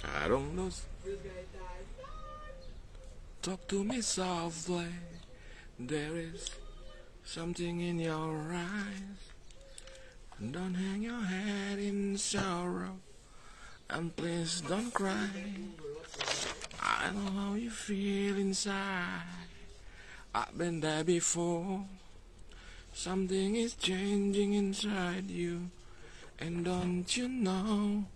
I don't know. Talk to me softly. There is something in your eyes. Don't hang your head in sorrow. And please don't cry. I know how you feel inside. I've been there before. Something is changing inside you. And don't you know?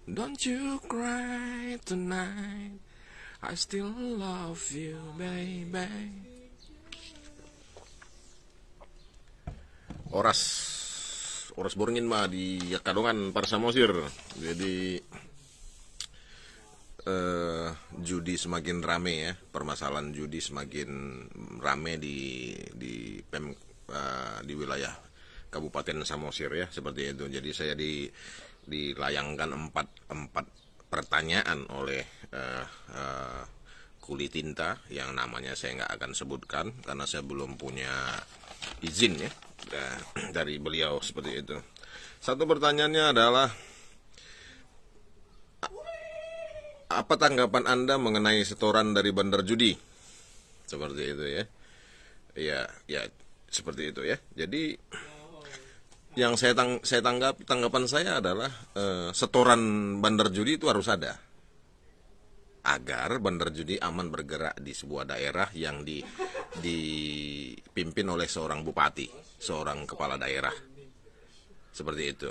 Don't you cry tonight. I still love you, baby. Oras Borngin mah di Kadongan para Samosir. Jadi judi semakin rame ya, permasalahan judi semakin rame di wilayah Kabupaten Samosir ya, seperti itu. Jadi saya dilayangkan empat pertanyaan oleh Kuli Tinta yang namanya saya nggak akan sebutkan karena saya belum punya izin ya dari beliau, seperti itu. Satu pertanyaannya adalah, apa tanggapan Anda mengenai setoran dari bandar judi? Seperti itu ya. Ya seperti itu ya. Jadi yang tanggapan saya adalah setoran bandar judi itu harus ada agar bandar judi aman bergerak di sebuah daerah yang dipimpin oleh seorang bupati, seorang kepala daerah. Seperti itu.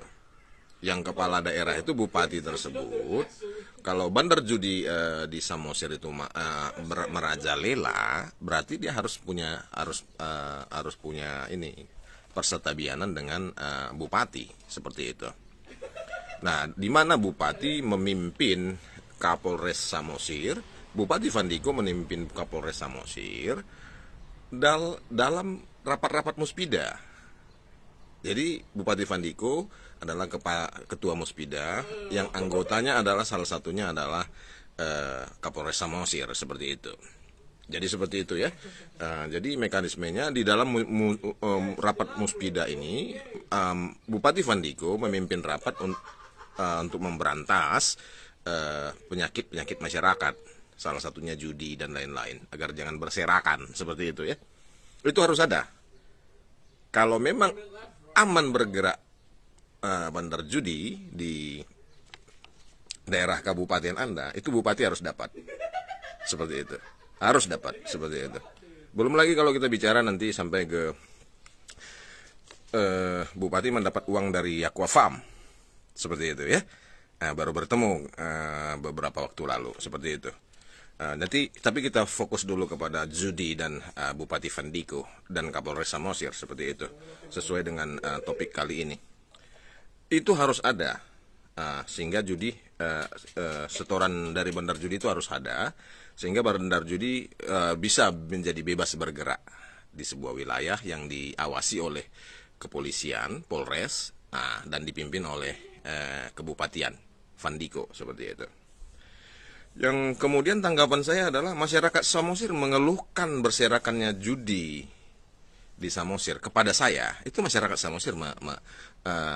Yang kepala daerah itu bupati tersebut. Kalau bandar judi di Samosir itu merajalela, berarti dia harus punya ini peserta bianan dengan bupati, seperti itu. Nah, di mana bupati memimpin Kapolres Samosir, Bupati Vandiko memimpin Kapolres Samosir dalam rapat-rapat muspida. Jadi Bupati Vandiko adalah ketua muspida, yang anggotanya adalah salah satunya adalah Kapolres Samosir, seperti itu. Jadi seperti itu ya. Jadi mekanismenya di dalam rapat muspida ini, Bupati Vandiko memimpin rapat untuk memberantas penyakit masyarakat, salah satunya judi dan lain-lain, agar jangan berserakan, seperti itu ya. Itu harus ada. Kalau memang aman bergerak bandar judi di daerah kabupaten Anda, itu bupati harus dapat, seperti itu. Harus dapat, seperti itu. Belum lagi kalau kita bicara nanti sampai ke bupati mendapat uang dari Aqua Farm, seperti itu ya. Baru bertemu beberapa waktu lalu, seperti itu. Nanti tapi kita fokus dulu kepada judi dan Bupati Vandiko dan Kapolres Samosir, seperti itu, sesuai dengan topik kali ini. Itu harus ada, sehingga judi setoran dari bandar judi itu harus ada, sehingga bandar judi bisa menjadi bebas bergerak di sebuah wilayah yang diawasi oleh kepolisian, Polres, dan dipimpin oleh Kebupatian Vandiko, seperti itu. Yang kemudian tanggapan saya adalah masyarakat Samosir mengeluhkan berserakannya judi di Samosir kepada saya. Itu masyarakat Samosir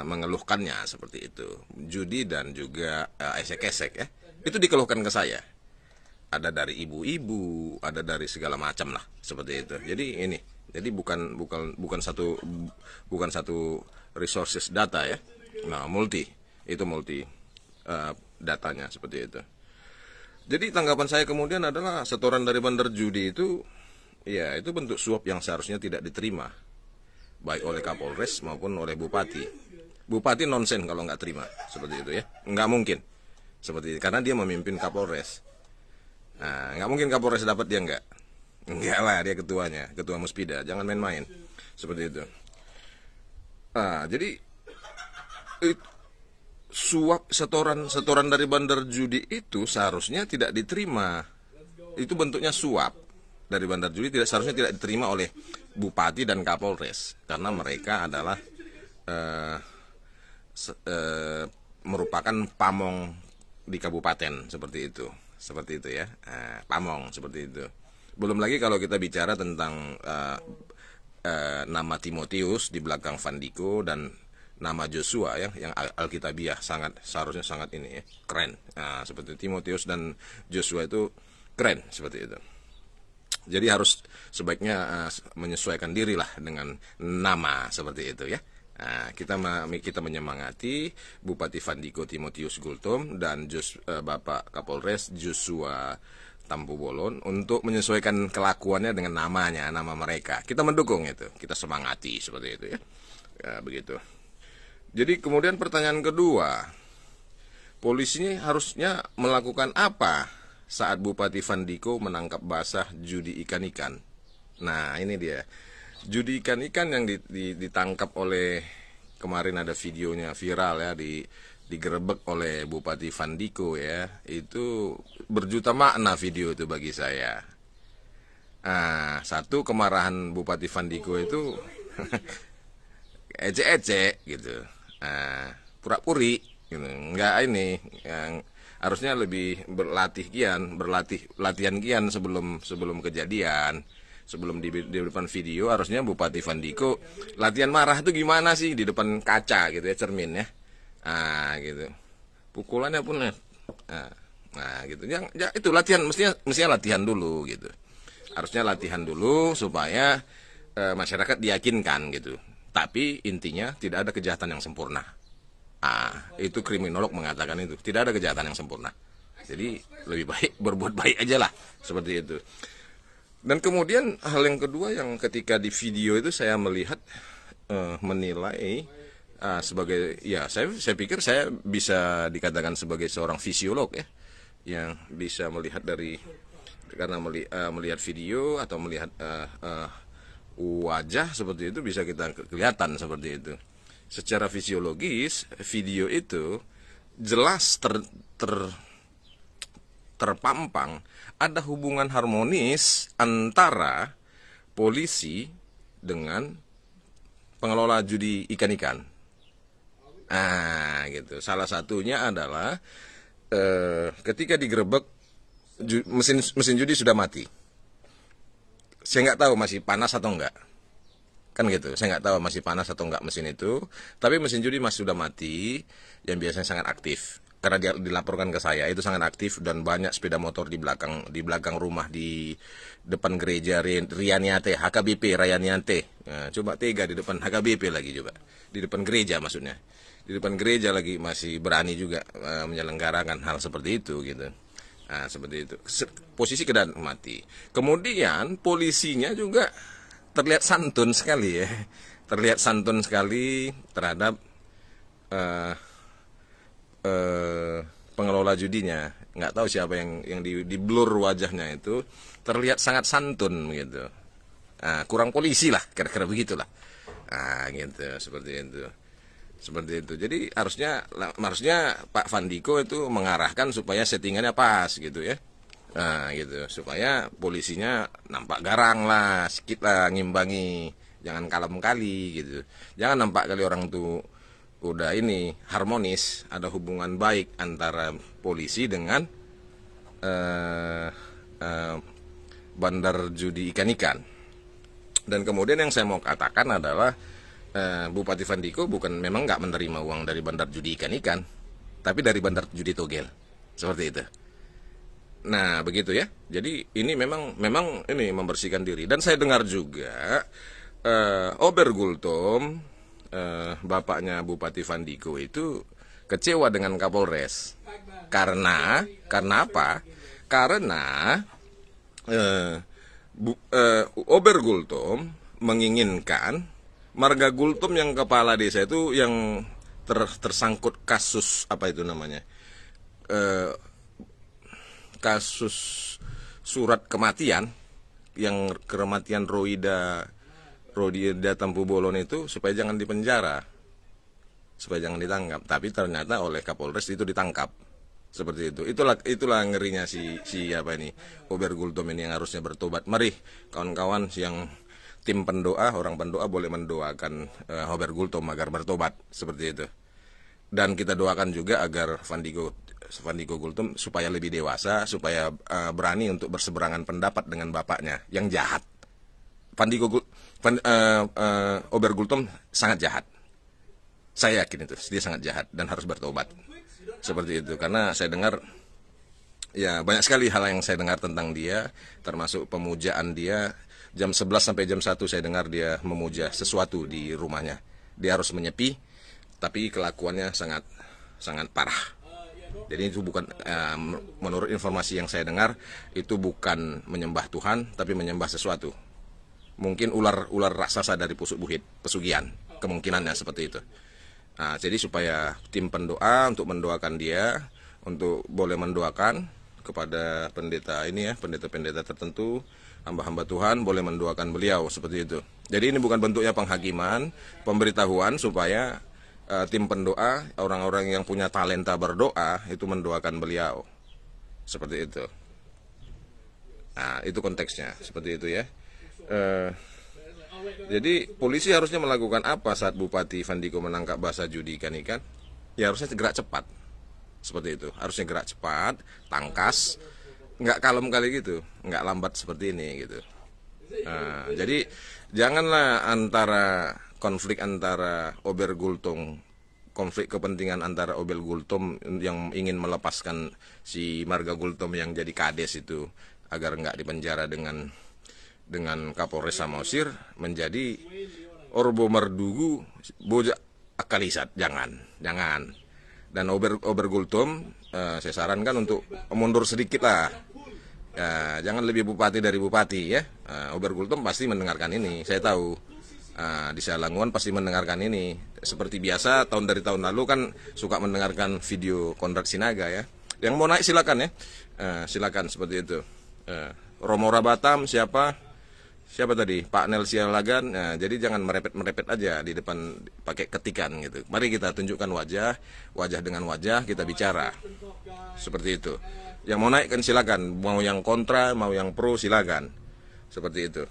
mengeluhkannya, seperti itu. Judi dan juga esek-esek ya. Itu dikeluhkan ke saya. Ada dari ibu-ibu, ada dari segala macam lah, seperti itu. Jadi bukan satu resources data ya. Nah, multi datanya, seperti itu. Jadi tanggapan saya kemudian adalah setoran dari bandar judi itu, ya itu bentuk suap yang seharusnya tidak diterima, baik oleh Kapolres maupun oleh Bupati. Bupati nonsen kalau nggak terima, seperti itu ya. Nggak mungkin, seperti itu, karena dia memimpin Kapolres. Nah, nggak mungkin Kapolres dapat, dia nggak lah, dia ketuanya, ketua muspida, jangan main-main, seperti itu. Jadi suap setoran dari bandar judi itu seharusnya tidak diterima. Itu bentuknya suap dari bandar judi, seharusnya tidak diterima oleh Bupati dan Kapolres, karena mereka adalah merupakan pamong di kabupaten, seperti itu ya. Pamong, seperti itu. Belum lagi kalau kita bicara tentang nama Timotius di belakang Vandiko dan nama Joshua ya, yang alkitabiah seharusnya sangat ini ya, keren. Nah, seperti Timotius dan Joshua itu keren seperti itu. Jadi harus sebaiknya menyesuaikan diri lah dengan nama seperti itu ya. Nah, kita menyemangati Bupati Fandiko Timotius Gultom dan Bapak Kapolres Joshua Tampu Bolon untuk menyesuaikan kelakuannya dengan nama mereka. Kita mendukung itu, kita semangati seperti itu ya. Ya begitu. Jadi kemudian pertanyaan kedua, polisi harusnya melakukan apa saat Bupati Fandiko menangkap basah judi ikan-ikan? Nah ini dia, judi ikan-ikan yang ditangkap oleh, kemarin ada videonya viral ya, digerebek oleh Bupati Fandiko ya, itu berjuta makna video itu bagi saya. Nah, satu, kemarahan Bupati Fandiko itu ecek-ecek gitu. Pura-puri gitu. Enggak ini yang harusnya lebih latihan kian sebelum kejadian, sebelum di depan video. Harusnya Bupati Fandiko latihan marah itu gimana sih di depan kaca gitu ya, cermin ya. Gitu. Pukulannya pun gitu. Ya itu latihan, mestinya latihan dulu gitu. Harusnya latihan dulu supaya masyarakat diyakinkan gitu. Tapi intinya tidak ada kejahatan yang sempurna. Itu kriminolog mengatakan itu, tidak ada kejahatan yang sempurna. Jadi lebih baik berbuat baik aja lah, seperti itu. Dan kemudian hal yang kedua yang ketika di video itu saya melihat menilai sebagai, ya saya pikir saya bisa dikatakan sebagai seorang fisiolog ya, yang bisa melihat karena melihat video atau melihat wajah seperti itu, bisa kita kelihatan seperti itu. Secara fisiologis video itu jelas terpampang ada hubungan harmonis antara polisi dengan pengelola judi ikan-ikan. Gitu. Salah satunya adalah ketika digerebek mesin judi sudah mati. Saya nggak tahu masih panas atau enggak, kan gitu. Saya nggak tahu masih panas atau enggak mesin itu, tapi mesin judi masih sudah mati, yang biasanya sangat aktif. Karena dia dilaporkan ke saya itu sangat aktif, dan banyak sepeda motor di belakang rumah, di depan gereja Rianiate, HKBP Rianiate. Nah, coba tega di depan HKBP lagi, coba di depan gereja, maksudnya di depan gereja lagi masih berani juga menyelenggarakan hal seperti itu gitu. Seperti itu. Posisi keadaan mati. Kemudian polisinya juga terlihat santun sekali ya. Terlihat santun sekali terhadap pengelola judinya. Nggak tahu siapa yang di blur wajahnya itu. Terlihat sangat santun gitu. Kurang polisi lah, kira-kira begitulah. Gitu, seperti itu. Seperti itu. Jadi harusnya Pak Fandiko itu mengarahkan supaya settingannya pas gitu ya. Gitu, supaya polisinya nampak garang lah, sedikit lah, ngimbangi, jangan kalem kali gitu. Jangan nampak kali orang tuh udah ini harmonis, ada hubungan baik antara polisi dengan bandar judi ikan-ikan. Dan kemudian yang saya mau katakan adalah Bupati Fandiko memang nggak menerima uang dari bandar judi ikan-ikan, tapi dari bandar judi togel, seperti itu. Nah begitu ya. Jadi ini memang ini membersihkan diri. Dan saya dengar juga Obergultom, bapaknya Bupati Fandiko itu kecewa dengan Kapolres. Karena apa? Karena Obergultom menginginkan Marga Gultom yang kepala desa itu yang tersangkut kasus apa itu namanya, kasus surat kematian, yang kematian Roida Tampu Bolon itu, supaya jangan dipenjara, supaya jangan ditangkap. Tapi ternyata oleh Kapolres itu ditangkap. Seperti itu. Itulah ngerinya si apa ini, Obergultom ini yang harusnya bertobat. Mari kawan-kawan yang tim pendoa, orang pendoa boleh mendoakan Obergultom agar bertobat, seperti itu. Dan kita doakan juga agar Fandiko Gultom supaya lebih dewasa, supaya berani untuk berseberangan pendapat dengan bapaknya yang jahat. Obergultom sangat jahat. Saya yakin itu dia sangat jahat dan harus bertobat. Seperti itu, karena saya dengar ya banyak sekali hal yang saya dengar tentang dia, termasuk pemujaan dia. Jam 11 sampai jam 1 saya dengar dia memuja sesuatu di rumahnya. Dia harus menyepi, tapi kelakuannya sangat parah. Jadi itu bukan, menurut informasi yang saya dengar, itu bukan menyembah Tuhan, tapi menyembah sesuatu. Mungkin ular raksasa dari pusuk buhit, pesugihan, kemungkinannya seperti itu. Nah, jadi supaya tim pendoa untuk mendoakan dia, untuk boleh mendoakan kepada pendeta ini ya, pendeta-pendeta tertentu, hamba-hamba Tuhan boleh mendoakan beliau seperti itu. Jadi ini bukan bentuknya penghakiman, pemberitahuan supaya tim pendoa, orang-orang yang punya talenta berdoa itu mendoakan beliau. Seperti itu. Nah, itu konteksnya, seperti itu ya. Jadi polisi harusnya melakukan apa saat Bupati Vandiko menangkap basah judi ikan-ikan? Ya harusnya gerak cepat. Seperti itu. Harusnya gerak cepat, tangkas, nggak kalem kali gitu, nggak lambat seperti ini gitu. Nah, jadi janganlah konflik antara Obergultung, konflik kepentingan antara Obergultung yang ingin melepaskan si Marga Gultom yang jadi kades itu agar nggak dipenjara dengan Kapolres Samosir, menjadi Orbo Merdugu Boja Akalisat. Jangan. Dan Obergultom saya sarankan untuk mundur sedikit lah. Ya, jangan lebih bupati dari bupati ya. Obergultom pasti mendengarkan ini, saya tahu. Di Salanguan pasti mendengarkan ini. Seperti biasa dari tahun lalu kan suka mendengarkan video Konrad Sinaga ya. Yang mau naik silakan ya. Silakan seperti itu. Romora Batam siapa tadi? Pak Nel Sialagan. Nah, jadi jangan merepet aja di depan pakai ketikan gitu. Mari kita tunjukkan wajah dengan wajah kita bicara. Seperti itu. Yang mau naik kan silakan, mau yang kontra, mau yang pro silakan. Seperti itu.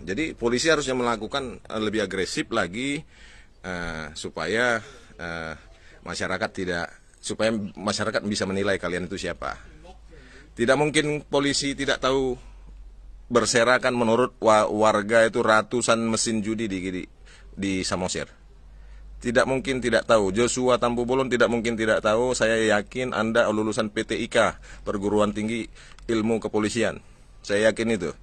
Jadi polisi harusnya melakukan lebih agresif lagi supaya masyarakat bisa menilai kalian itu siapa. Tidak mungkin polisi tidak tahu berserakan menurut warga itu ratusan mesin judi di Samosir. Tidak mungkin tidak tahu. Joshua Tampu Bolon tidak mungkin tidak tahu. Saya yakin Anda lulusan PTIK, Perguruan Tinggi Ilmu Kepolisian. Saya yakin itu.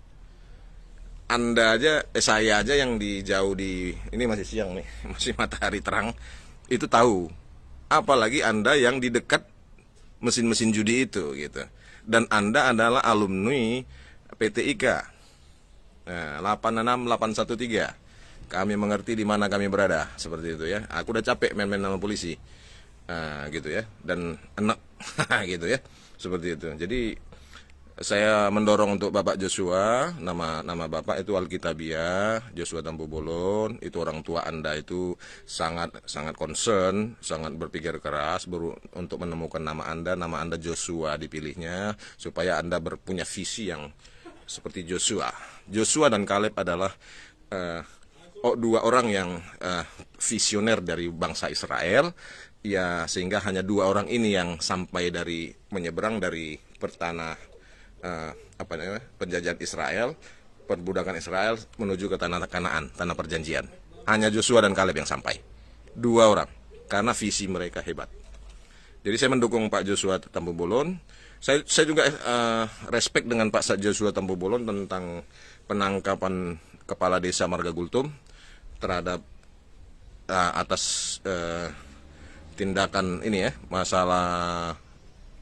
Saya aja yang jauh ini masih siang nih, masih matahari terang, itu tahu. Apalagi Anda yang di dekat mesin-mesin judi itu gitu. Dan Anda adalah alumni PTIK 86813. Kami mengerti di mana kami berada, seperti itu ya. Aku udah capek main-main sama polisi, gitu ya. Dan enak, gitu ya, seperti itu. Jadi saya mendorong untuk Bapak Joshua, nama Bapak itu Alkitabiah, Joshua Tampu Bolon. Itu orang tua Anda itu sangat concern, sangat berpikir keras untuk menemukan nama Anda Joshua dipilihnya supaya Anda punya visi yang seperti Joshua. Joshua dan Kaleb adalah dua orang yang visioner dari bangsa Israel, ya, sehingga hanya dua orang ini yang sampai menyeberang dari penjajahan Israel, perbudakan Israel menuju ke tanah Kanaan, tanah perjanjian. Hanya Joshua dan Kaleb yang sampai. Dua orang, karena visi mereka hebat. Jadi saya mendukung Pak Joshua Tampu Bolon. Saya juga respect dengan Pak Joshua Tampu Bolon tentang penangkapan kepala desa Marga Gultom terhadap atas tindakan ini ya, masalah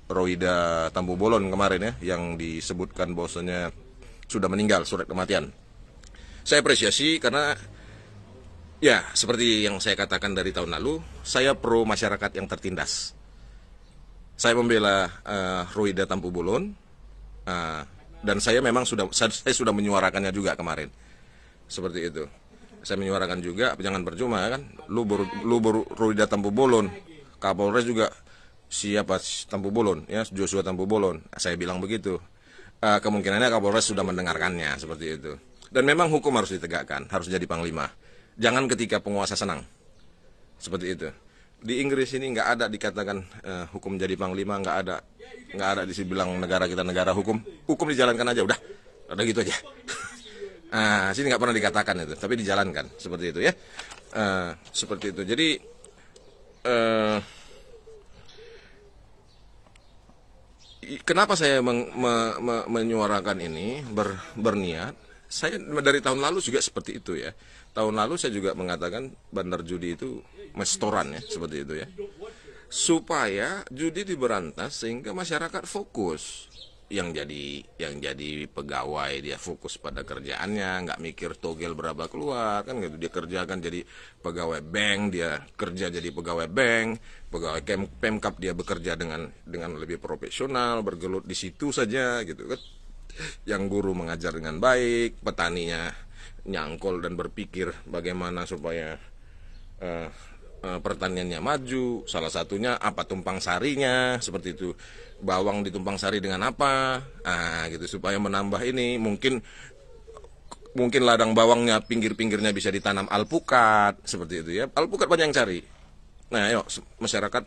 Roida Tampu Bolon kemarin ya, yang disebutkan bahwasanya sudah meninggal, surat kematian. Saya apresiasi karena ya seperti yang saya katakan dari tahun lalu, saya pro masyarakat yang tertindas. Saya membela Roida Tampu Bolon, dan saya memang sudah menyuarakannya juga kemarin, seperti itu. Saya menyuarakan juga, jangan percuma kan, lu baru Roida Tampu Bolon, Kapolres juga siapa Tampu Bolon ya, Joshua Tampu Bolon. Saya bilang begitu. Kemungkinannya Kapolres sudah mendengarkannya, seperti itu. Dan memang hukum harus ditegakkan, harus jadi panglima. Jangan ketika penguasa senang, seperti itu. Di Inggris ini nggak ada dikatakan hukum jadi panglima, nggak ada dibilang negara kita negara hukum dijalankan aja udah gitu aja. Sini nggak pernah dikatakan itu, tapi dijalankan seperti itu ya. Seperti itu. Jadi eh, kenapa saya menyuarakan ini, berniat, saya dari tahun lalu juga seperti itu ya. Tahun lalu saya juga mengatakan bandar judi itu restoran ya, seperti itu ya. Supaya judi diberantas sehingga masyarakat fokus. Yang jadi pegawai dia fokus pada kerjaannya, nggak mikir togel berapa keluar kan gitu. Dia kerjakan jadi pegawai bank, dia kerja jadi pegawai bank, pegawai Pemkap dia bekerja dengan lebih profesional, bergelut di situ saja gitu kan. Yang guru mengajar dengan baik, petaninya nyangkol dan berpikir bagaimana supaya pertaniannya maju. Salah satunya apa, tumpang sarinya seperti itu. Bawang ditumpang sari dengan apa? Gitu supaya menambah ini. Mungkin ladang bawangnya pinggir-pinggirnya bisa ditanam alpukat seperti itu ya. Alpukat banyak yang cari. Nah, ayo masyarakat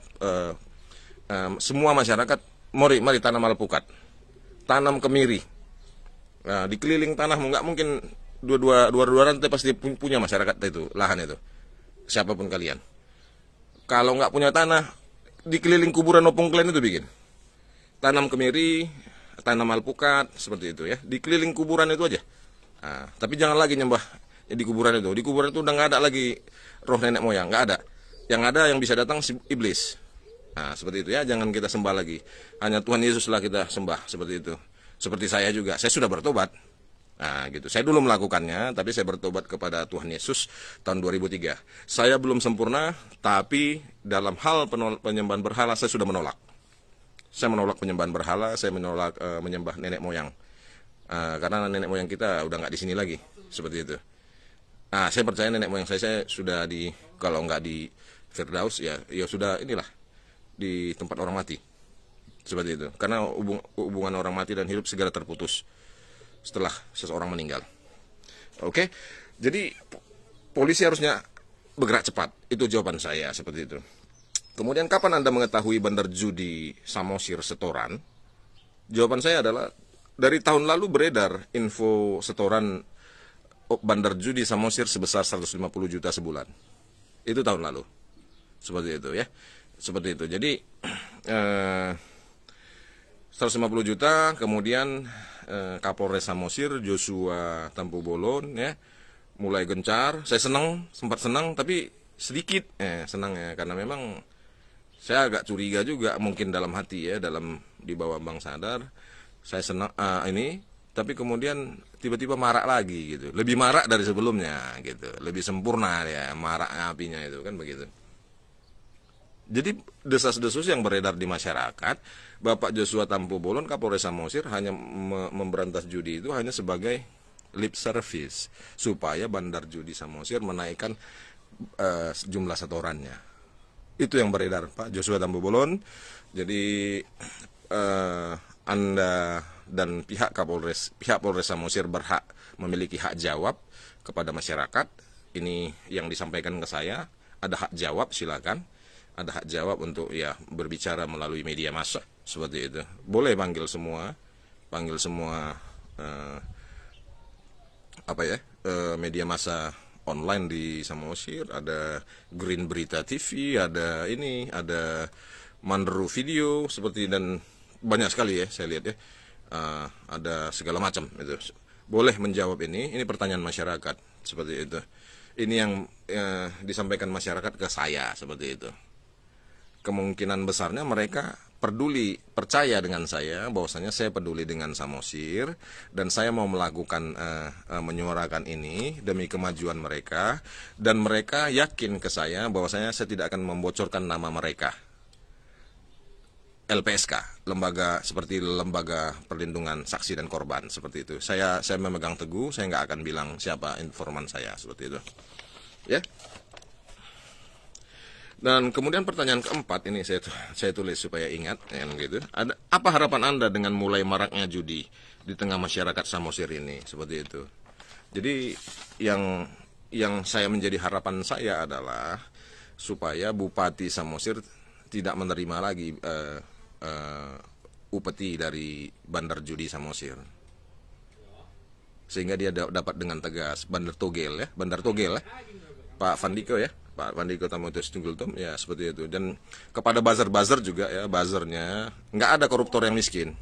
semua masyarakat mari tanam alpukat. Tanam kemiri. Nah, dikeliling tanah nggak mungkin dua rantai pasti punya masyarakat itu, lahan itu. Siapapun kalian. Kalau nggak punya tanah, dikeliling kuburan opung kalian itu bikin. Tanam kemiri, tanam alpukat, seperti itu ya. Dikeliling kuburan itu aja. Tapi jangan lagi nyembah di kuburan itu. Di kuburan itu udah nggak ada lagi roh nenek moyang, nggak ada. Yang ada yang bisa datang si iblis. Seperti itu ya. Jangan kita sembah lagi. Hanya Tuhan Yesuslah kita sembah, seperti itu. Seperti saya juga. Saya sudah bertobat. Gitu. Saya dulu melakukannya, tapi saya bertobat kepada Tuhan Yesus tahun 2003. Saya belum sempurna, tapi dalam hal penyembahan berhala saya sudah menolak. Saya menolak penyembahan berhala, saya menolak menyembah nenek moyang. Karena nenek moyang kita udah nggak di sini lagi, seperti itu. Saya percaya nenek moyang saya sudah kalau nggak di Firdaus ya sudah inilah di tempat orang mati, seperti itu. Karena hubungan orang mati dan hidup segera terputus setelah seseorang meninggal. Oke, jadi polisi harusnya bergerak cepat. Itu jawaban saya, seperti itu. Kemudian kapan Anda mengetahui bandar judi Samosir setoran? Jawaban saya adalah dari tahun lalu beredar info setoran bandar judi Samosir sebesar 150 juta sebulan. Itu tahun lalu. Seperti itu ya. Seperti itu. Jadi 150 juta, kemudian Kapolres Samosir Joshua Tampu-Bolon ya mulai gencar. Saya sempat senang tapi sedikit senang ya, karena memang saya agak curiga juga mungkin dalam hati ya, di bawah Bang Sadar. Saya senang ini, tapi kemudian tiba-tiba marak lagi gitu. Lebih marak dari sebelumnya gitu. Lebih sempurna ya maraknya apinya itu kan begitu. Jadi desas-desus yang beredar di masyarakat, Bapak Joshua Tampu-Bolon Kapolres Samosir hanya memberantas judi itu hanya sebagai lip service supaya bandar judi Samosir menaikkan jumlah setorannya. Itu yang beredar, Pak Joshua Tampu-Bolon. Jadi Anda dan pihak Polres Samosir berhak memiliki hak jawab kepada masyarakat. Ini yang disampaikan ke saya. Ada hak jawab, silakan. Ada hak jawab untuk ya berbicara melalui media massa seperti itu. Boleh panggil semua media massa online di Samosir. Ada Green Berita TV, ada Manderu Video seperti, dan banyak sekali ya saya lihat ya. Ada segala macam itu. Boleh menjawab ini pertanyaan masyarakat seperti itu. Ini yang disampaikan masyarakat ke saya seperti itu. Kemungkinan besarnya mereka percaya dengan saya, bahwasanya saya peduli dengan Samosir dan saya mau melakukan menyuarakan ini demi kemajuan mereka, dan mereka yakin ke saya bahwasanya saya tidak akan membocorkan nama mereka. LPSK, seperti lembaga perlindungan saksi dan korban seperti itu. Saya memegang teguh, saya nggak akan bilang siapa informan saya seperti itu. Ya. Dan kemudian pertanyaan keempat ini saya tulis supaya ingat gitu. Apa harapan Anda dengan mulai maraknya judi di tengah masyarakat Samosir ini seperti itu. Jadi yang saya menjadi harapan saya adalah supaya Bupati Samosir tidak menerima lagi upeti dari bandar judi Samosir. Sehingga dia dapat dengan tegas bandar togel ya, Pak Vandiko ya. Pak Fandiko Timotius Tunggultom ya seperti itu. Dan kepada buzzer-buzzer juga ya, buzzernya nggak ada koruptor yang miskin.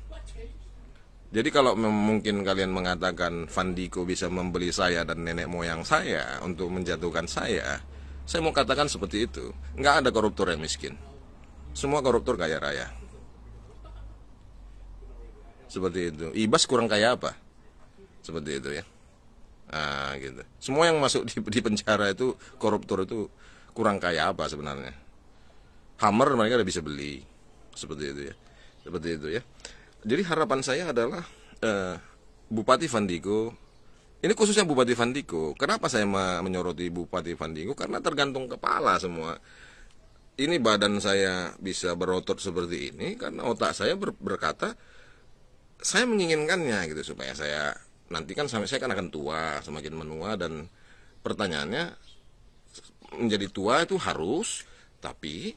Jadi kalau mungkin kalian mengatakan Fandiko bisa membeli saya dan nenek moyang saya untuk menjatuhkan saya mau katakan seperti itu. Nggak ada koruptor yang miskin. Semua koruptor kaya raya. Seperti itu. Ibas kurang kaya apa? Seperti itu ya. Nah, gitu. Semua yang masuk di penjara itu koruptor itu kurang kaya apa sebenarnya? Hammer mereka udah bisa beli. Seperti itu ya. Seperti itu ya. Jadi harapan saya adalah Bupati Fandiko, ini khususnya Bupati Fandiko. Kenapa saya menyoroti Bupati Fandiko? Karena tergantung kepala semua. Ini badan saya bisa berotot seperti ini karena otak saya berkata saya menginginkannya gitu, supaya saya nanti kan sampai saya kan akan tua, semakin menua, dan pertanyaannya menjadi tua itu harus, tapi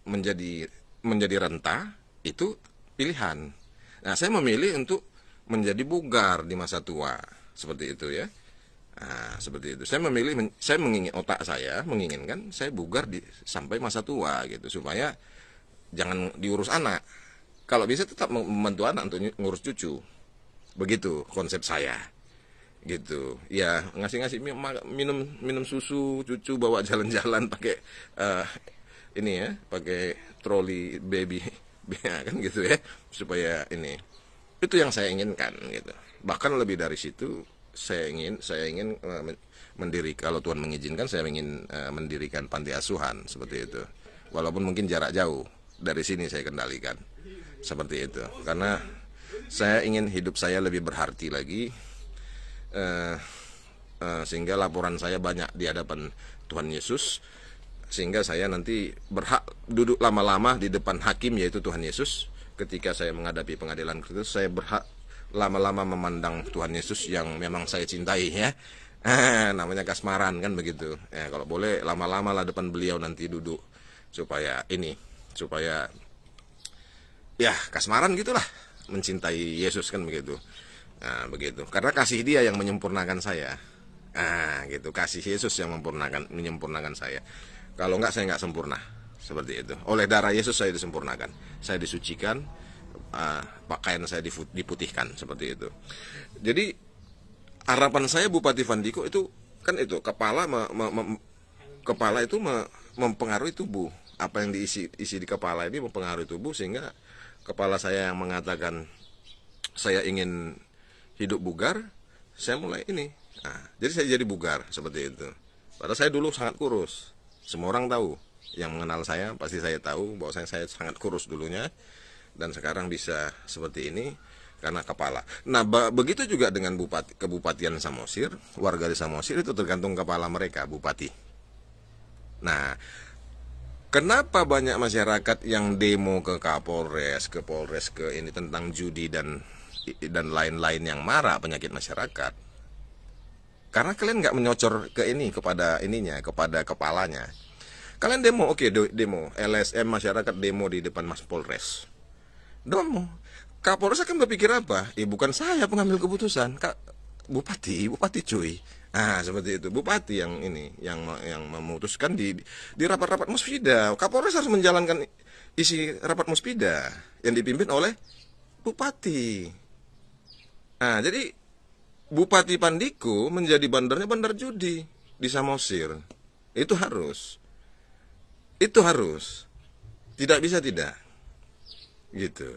menjadi renta itu pilihan. Nah, saya memilih untuk menjadi bugar di masa tua, seperti itu ya. Nah, seperti itu. Saya memilih, otak saya menginginkan saya bugar sampai masa tua gitu, supaya jangan diurus anak. Kalau bisa tetap membantu anak untuk ngurus cucu. Begitu konsep saya. Gitu. Ya, ngasih minum susu cucu, bawa jalan-jalan pakai ini ya, pakai troli baby kan gitu ya, supaya ini. Itu yang saya inginkan gitu. Bahkan lebih dari situ, saya ingin mendirikan, kalau Tuhan mengizinkan, saya ingin mendirikan panti asuhan seperti itu. Walaupun mungkin jarak jauh dari sini saya kendalikan. Seperti itu. Karena saya ingin hidup saya lebih berarti lagi, sehingga laporan saya banyak di hadapan Tuhan Yesus, sehingga saya nanti berhak duduk lama-lama di depan hakim, yaitu Tuhan Yesus. Ketika saya menghadapi pengadilan Kristus, saya berhak lama-lama memandang Tuhan Yesus yang memang saya cintai ya. Namanya kasmaran kan begitu ya. Kalau boleh lama-lama lah depan beliau nanti duduk, supaya ya kasmaran gitulah, mencintai Yesus kan begitu. Nah, begitu. Karena kasih Dia yang menyempurnakan saya. Gitu. Kasih Yesus yang menyempurnakan saya. Kalau enggak, saya enggak sempurna. Seperti itu. Oleh darah Yesus saya disempurnakan. Saya disucikan, pakaian saya diputihkan, seperti itu. Jadi harapan saya Bupati Fandiko itu kan itu kepala kepala itu mempengaruhi tubuh. Apa yang diisi di kepala ini mempengaruhi tubuh, sehingga kepala saya yang mengatakan saya ingin hidup bugar, saya mulai ini. Jadi saya jadi bugar seperti itu. Padahal saya dulu sangat kurus. Semua orang tahu, yang mengenal saya pasti saya tahu bahwa saya sangat kurus dulunya, dan sekarang bisa seperti ini karena kepala. Nah, begitu juga dengan Kebupatian Samosir, warga di Samosir itu tergantung kepala mereka, bupati. Nah, kenapa banyak masyarakat yang demo ke Kapolres, ke Polres, ke ini tentang judi dan lain-lain yang marah penyakit masyarakat? Karena kalian nggak menyocor ke ini, kepada kepalanya. Kalian demo, oke, demo LSM, masyarakat demo di depan Mas Polres. Demo. Kapolres akan berpikir apa? Bukan saya pengambil keputusan, bupati cuy. Seperti itu. Bupati yang ini, yang memutuskan di rapat-rapat muspida. Kapolres harus menjalankan isi rapat muspida yang dipimpin oleh bupati. Jadi Bupati Fandiko menjadi bandar judi di Samosir. Itu harus. Tidak bisa tidak. Gitu.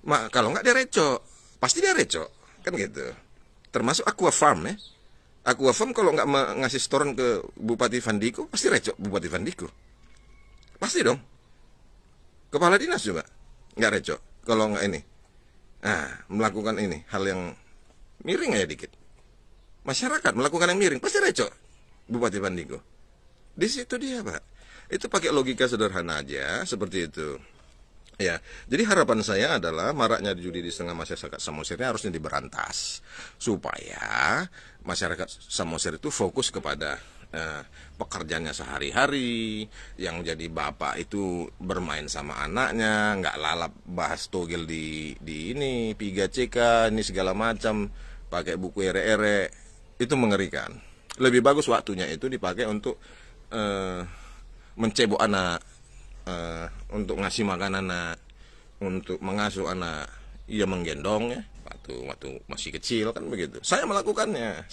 Kalau nggak dia recok, pasti dia recok, kan gitu. Termasuk Aqua Farm ya. Aqua Farm kalau nggak ngasih setoran ke Bupati Fandiko, pasti recok Bupati Fandiko. Pasti dong. Kepala dinas juga nggak recok kalau nggak ini. Melakukan ini hal yang miring aja dikit. Masyarakat melakukan yang miring, pasti recok Bupati Fandiko. Di situ dia, Pak. Itu pakai logika sederhana aja, seperti itu. Ya, jadi harapan saya adalah maraknya judi di tengah masyarakat Samosirnya harusnya diberantas, supaya masyarakat Samosir itu fokus kepada pekerjaannya sehari-hari. Yang jadi bapak itu bermain sama anaknya, nggak lalap bahas togel di ini Piga CK ini segala macam, pakai buku ere-ere. Itu mengerikan. Lebih bagus waktunya itu dipakai untuk mencebok anak, untuk ngasih makan anak, untuk mengasuh anak, ia menggendong ya, waktu masih kecil kan begitu. Saya melakukannya,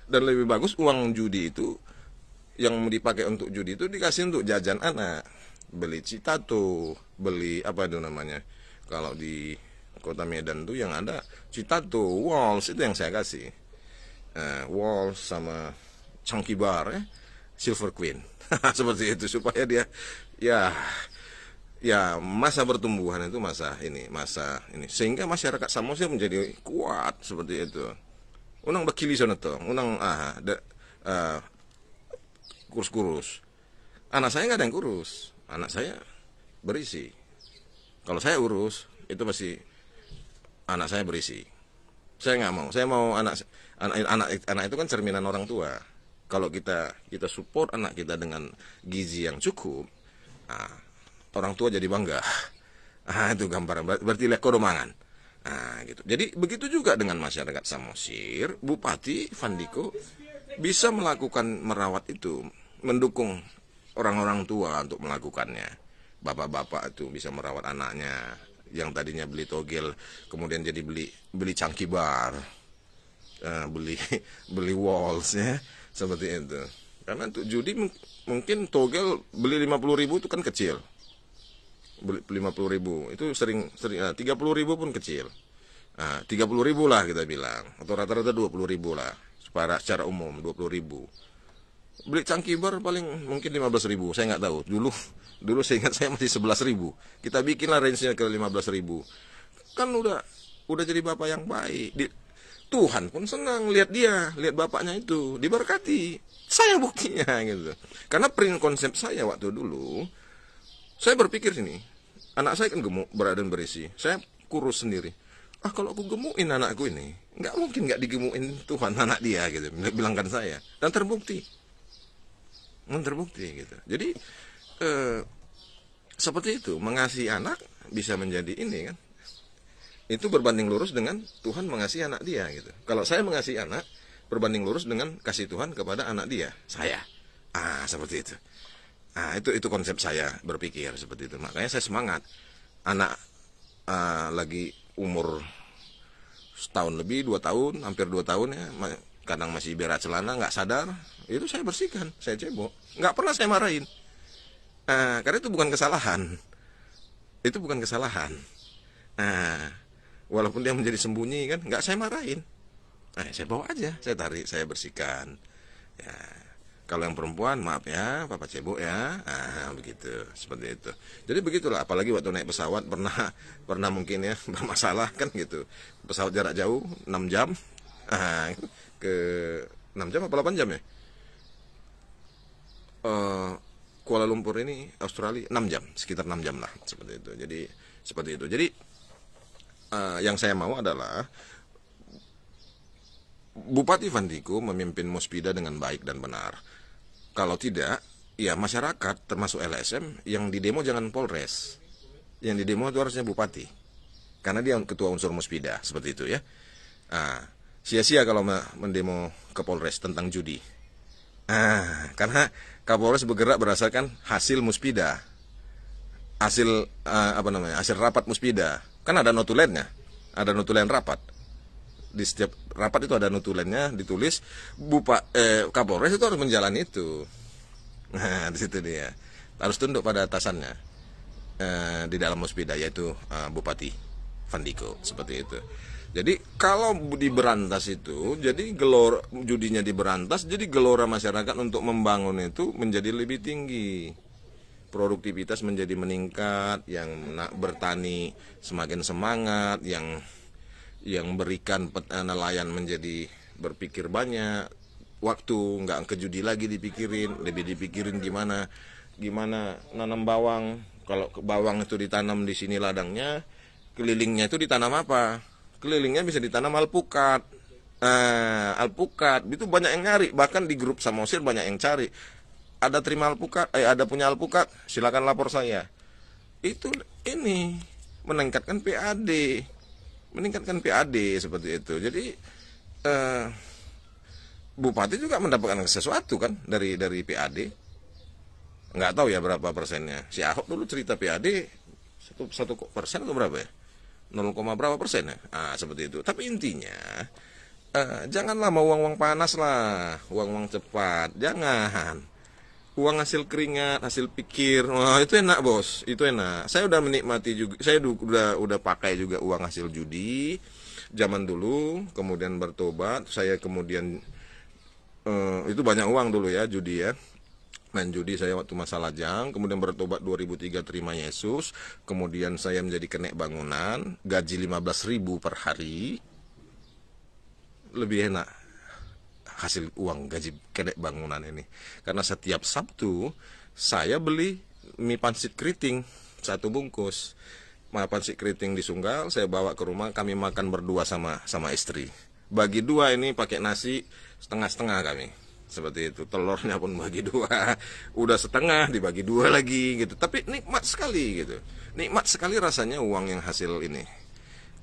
dan lebih bagus uang judi itu yang dipakai untuk judi itu dikasih untuk jajan anak, beli citato, beli apa itu namanya, kalau di kota Medan tuh yang ada citato, Walls, itu yang saya kasih, Walls sama Chunky Bar ya, Silver Queen. Seperti itu, supaya dia ya masa pertumbuhan itu masa ini sehingga masyarakat Samosir menjadi kuat seperti itu. Unang bakili sono to, unang kurus-kurus. Anak saya nggak ada yang kurus, anak saya berisi. Kalau saya urus itu pasti anak saya berisi. Saya nggak mau. Saya mau anak itu kan cerminan orang tua. Kalau kita support anak kita dengan gizi yang cukup, orang tua jadi bangga. Itu gambaran. Berarti leko domangan. Gitu. Jadi begitu juga dengan masyarakat Samosir, Bupati Fandiko bisa melakukan merawat itu, mendukung orang-orang tua untuk melakukannya. Bapak-bapak itu bisa merawat anaknya yang tadinya beli togel, kemudian jadi beli Chunky Bar, beli Walls ya, seperti itu. Karena untuk judi mungkin togel beli 50.000 itu kan kecil, beli 50.000 itu sering 30.000 pun kecil, 30.000 lah kita bilang, atau rata-rata 20.000 lah, secara umum 20.000. Beli Chunky Bar paling mungkin 15.000, saya nggak tahu. Dulu saya ingat saya masih 11.000. Kita bikinlah range-nya ke 15.000. Kan udah jadi bapak yang baik. Tuhan pun senang lihat bapaknya itu diberkati. Saya buktinya gitu. Karena konsep saya waktu dulu, saya berpikir sini, anak saya kan gemuk, berat dan berisi. Saya kurus sendiri. Kalau aku gemukin anakku ini, nggak mungkin nggak digemukin Tuhan anak dia gitu. Bilangkan saya. Dan terbukti gitu. Jadi seperti itu, mengasihi anak bisa menjadi ini kan. Itu berbanding lurus dengan Tuhan mengasihi anak dia gitu. Kalau saya mengasihi anak, berbanding lurus dengan kasih Tuhan kepada anak dia, saya. Seperti itu. Itu konsep saya berpikir seperti itu. Makanya saya semangat. Anak lagi umur setahun lebih, 2 tahun, hampir 2 tahun ya, kadang masih berak celana, nggak sadar, itu saya bersihkan, saya cebok. Nggak pernah saya marahin. Karena itu bukan kesalahan. Walaupun dia menjadi sembunyi kan, nggak saya marahin. Saya bawa aja, saya tarik, saya bersihkan. Ya, kalau yang perempuan, maaf ya, papa cebok ya. Begitu, seperti itu. Jadi begitulah, apalagi waktu naik pesawat pernah mungkin ya bermasalah kan gitu. Pesawat jarak jauh 6 jam. Ke 6 jam apa 8 jam ya? Kuala Lumpur ini Australia 6 jam, sekitar 6 jam lah, seperti itu. Jadi seperti itu. Jadi yang saya mau adalah Bupati Fandiko memimpin Muspida dengan baik dan benar. Kalau tidak, ya masyarakat termasuk LSM yang didemo jangan Polres. Yang didemo itu harusnya Bupati. Karena dia ketua unsur Muspida, seperti itu ya. Sia-sia kalau mendemo ke Polres tentang judi. Karena Kapolres bergerak berdasarkan hasil Muspida. Hasil hasil rapat Muspida. Kan ada notulennya. Ada notulen rapat. Di setiap rapat itu ada notulennya, ditulis Kapolres itu harus menjalani itu. Di situ dia harus tunduk pada atasannya di dalam Muspida, yaitu Bupati Fandiko, seperti itu. Jadi kalau diberantas itu, jadi judinya diberantas, jadi gelora masyarakat untuk membangun itu menjadi lebih tinggi. Produktivitas menjadi meningkat, yang bertani semakin semangat, yang berikan nelayan menjadi berpikir banyak, waktu nggak ke judi lagi dipikirin, lebih dipikirin gimana nanam bawang. Kalau bawang itu ditanam di sini ladangnya, kelilingnya itu ditanam apa? Kelilingnya bisa ditanam alpukat. Alpukat itu banyak yang nyari, bahkan di grup Samosir banyak yang cari. Ada terima alpukat, ada punya alpukat, silakan lapor saya. Itu ini meningkatkan PAD seperti itu. Jadi Bupati juga mendapatkan sesuatu kan dari PAD. Nggak tahu ya berapa persennya. Si Ahok dulu cerita PAD 1% atau berapa ya? 0, berapa persen ya? Seperti itu. Tapi intinya janganlah mau uang-uang panas lah, uang-uang cepat, jangan. Uang hasil keringat, hasil pikir, wah itu enak bos, itu enak. Saya udah menikmati juga, saya udah pakai juga uang hasil judi zaman dulu, kemudian bertobat, saya kemudian itu banyak uang dulu ya judi ya. Main judi saya waktu masa lajang, kemudian bertobat 2003 terima Yesus, kemudian saya menjadi kenek bangunan, gaji 15.000 per hari. Lebih enak hasil uang gaji kenek bangunan ini, karena setiap Sabtu saya beli mie pansit keriting 1 bungkus. Mie pansit keriting disunggal, saya bawa ke rumah, kami makan berdua sama istri. Bagi 2 ini pakai nasi setengah-setengah kami. Seperti itu, telurnya pun bagi 2. Udah setengah dibagi 2 lagi gitu. Tapi nikmat sekali gitu. Nikmat sekali rasanya uang yang hasil ini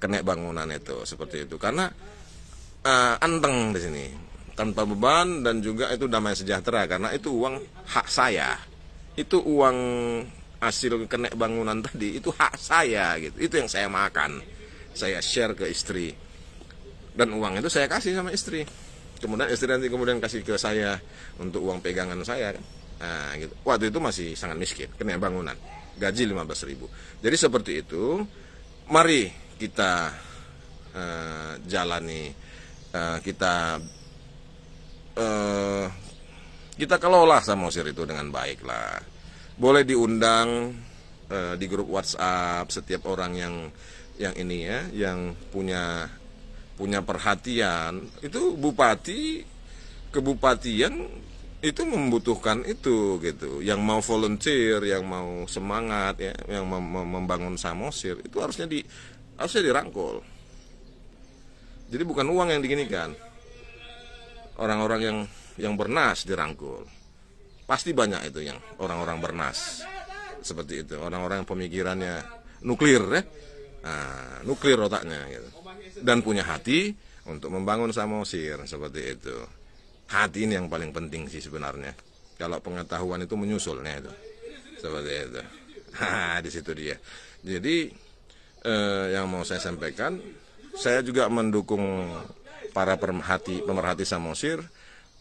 kenek bangunan itu, seperti itu. Karena anteng di sini, tanpa beban, dan juga itu damai sejahtera karena itu uang hak saya. Itu uang hasil kenek bangunan tadi, itu hak saya gitu. Itu yang saya makan. Saya share ke istri. Dan uang itu saya kasih sama istri. Kemudian istri nanti kemudian kasih ke saya untuk uang pegangan saya kan. Gitu. Waktu itu masih sangat miskin, kenek bangunan. Gaji 15.000. Jadi seperti itu. Mari kita jalani, kita kelola Samosir itu dengan baik lah. Boleh diundang di grup WhatsApp setiap orang yang ini ya, yang punya perhatian. Itu bupati kebupatian itu membutuhkan itu gitu. Yang mau volunteer, yang mau semangat ya, yang membangun Samosir itu harusnya dirangkul. Jadi bukan uang yang diginikan. Orang-orang yang bernas dirangkul. Pasti banyak itu yang orang-orang bernas. Seperti itu, orang-orang yang pemikirannya nuklir ya. Nuklir otaknya gitu. Dan punya hati untuk membangun Samosir, seperti itu. Hati ini yang paling penting sih sebenarnya. Kalau pengetahuan itu menyusulnya itu. Seperti itu. Di situ dia. Jadi yang mau saya sampaikan, saya juga mendukung para pemerhati Samosir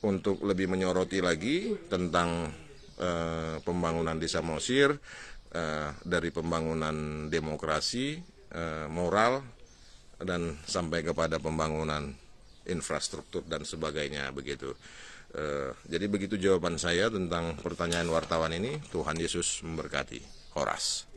untuk lebih menyoroti lagi tentang pembangunan di Samosir, dari pembangunan demokrasi, moral, dan sampai kepada pembangunan infrastruktur dan sebagainya begitu. Jadi begitu jawaban saya tentang pertanyaan wartawan ini. Tuhan Yesus memberkati. Horas.